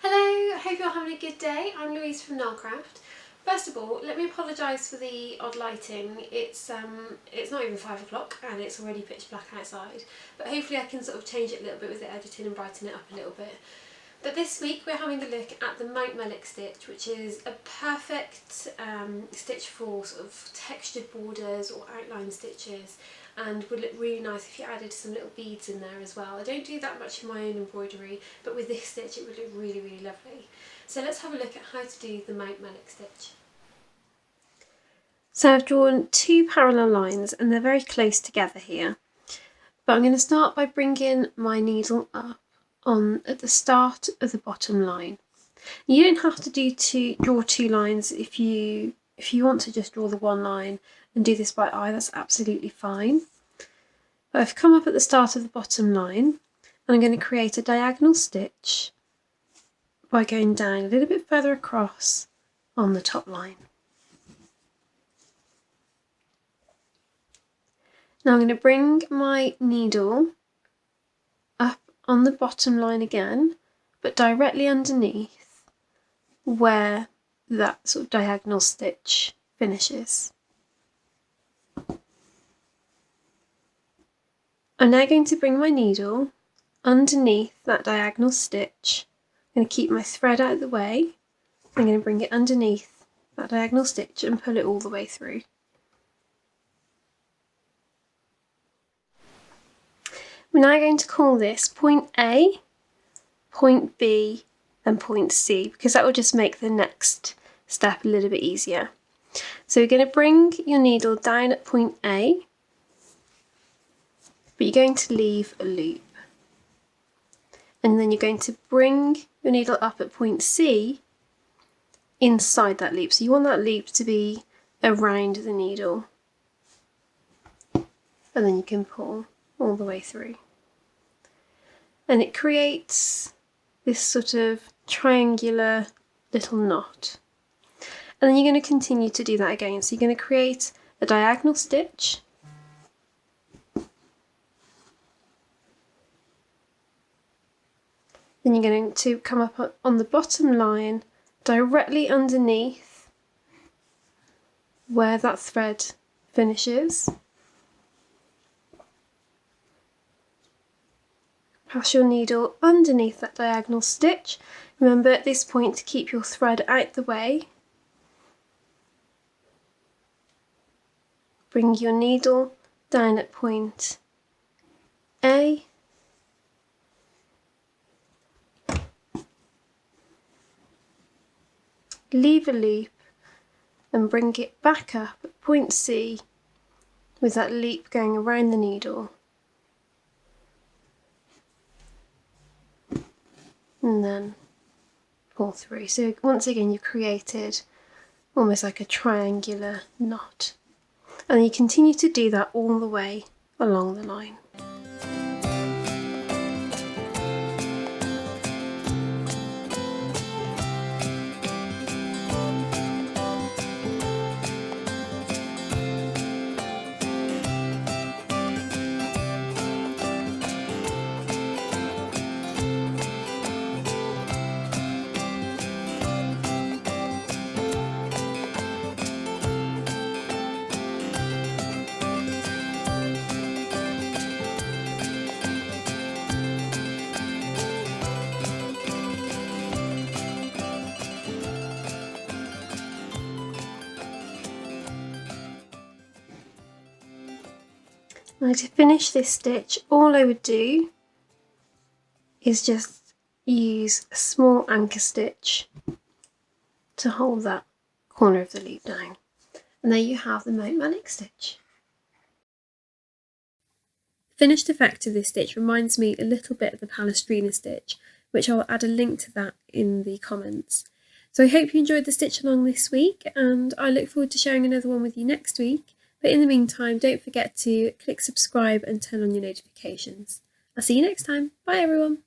Hello, hope you're having a good day. I'm Louise from Knowle Craft. First of all, let me apologise for the odd lighting. It's not even 5 o'clock and it's already pitch black outside, but hopefully I can sort of change it a little bit with the editing and brighten it up a little bit. But this week we're having a look at the Mountmellick Stitch, which is a perfect stitch for sort of textured borders or outline stitches, and would look really nice if you added some little beads in there as well. I don't do that much in my own embroidery, but with this stitch it would look really, really lovely. So let's have a look at how to do the Mountmellick Stitch. So I've drawn two parallel lines and they're very close together here. But I'm going to start by bringing my needle up at the start of the bottom line. You don't have to draw two lines if you want to just draw the one line and do this by eye, that's absolutely fine. But I've come up at the start of the bottom line and I'm going to create a diagonal stitch by going down a little bit further across on the top line. Now I'm going to bring my needle up on the bottom line again, but directly underneath where that sort of diagonal stitch finishes. I'm now going to bring my needle underneath that diagonal stitch. I'm going to keep my thread out of the way. I'm going to bring it underneath that diagonal stitch and pull it all the way through. We're now going to call this point A, point B and point C, because that will just make the next step a little bit easier. So you're going to bring your needle down at point A, but you're going to leave a loop. And then you're going to bring your needle up at point C inside that loop. So you want that loop to be around the needle. And then you can pull all the way through. And it creates this sort of triangular little knot. And then you're going to continue to do that again. So you're going to create a diagonal stitch. Then you're going to come up on the bottom line directly underneath where that thread finishes. Pass your needle underneath that diagonal stitch. Remember at this point to keep your thread out the way. Bring your needle down at point A. Leave a loop and bring it back up at point C with that loop going around the needle. And then pull through. So once again you've created almost like a triangular knot. And you continue to do that all the way along the line. Now to finish this stitch, all I would do is just use a small anchor stitch to hold that corner of the loop down. And there you have the Mountmellick stitch. The finished effect of this stitch reminds me a little bit of the Palestrina stitch, which I'll add a link to that in the comments. So I hope you enjoyed the stitch along this week, and I look forward to sharing another one with you next week. But in the meantime, don't forget to click subscribe and turn on your notifications. I'll see you next time. Bye everyone.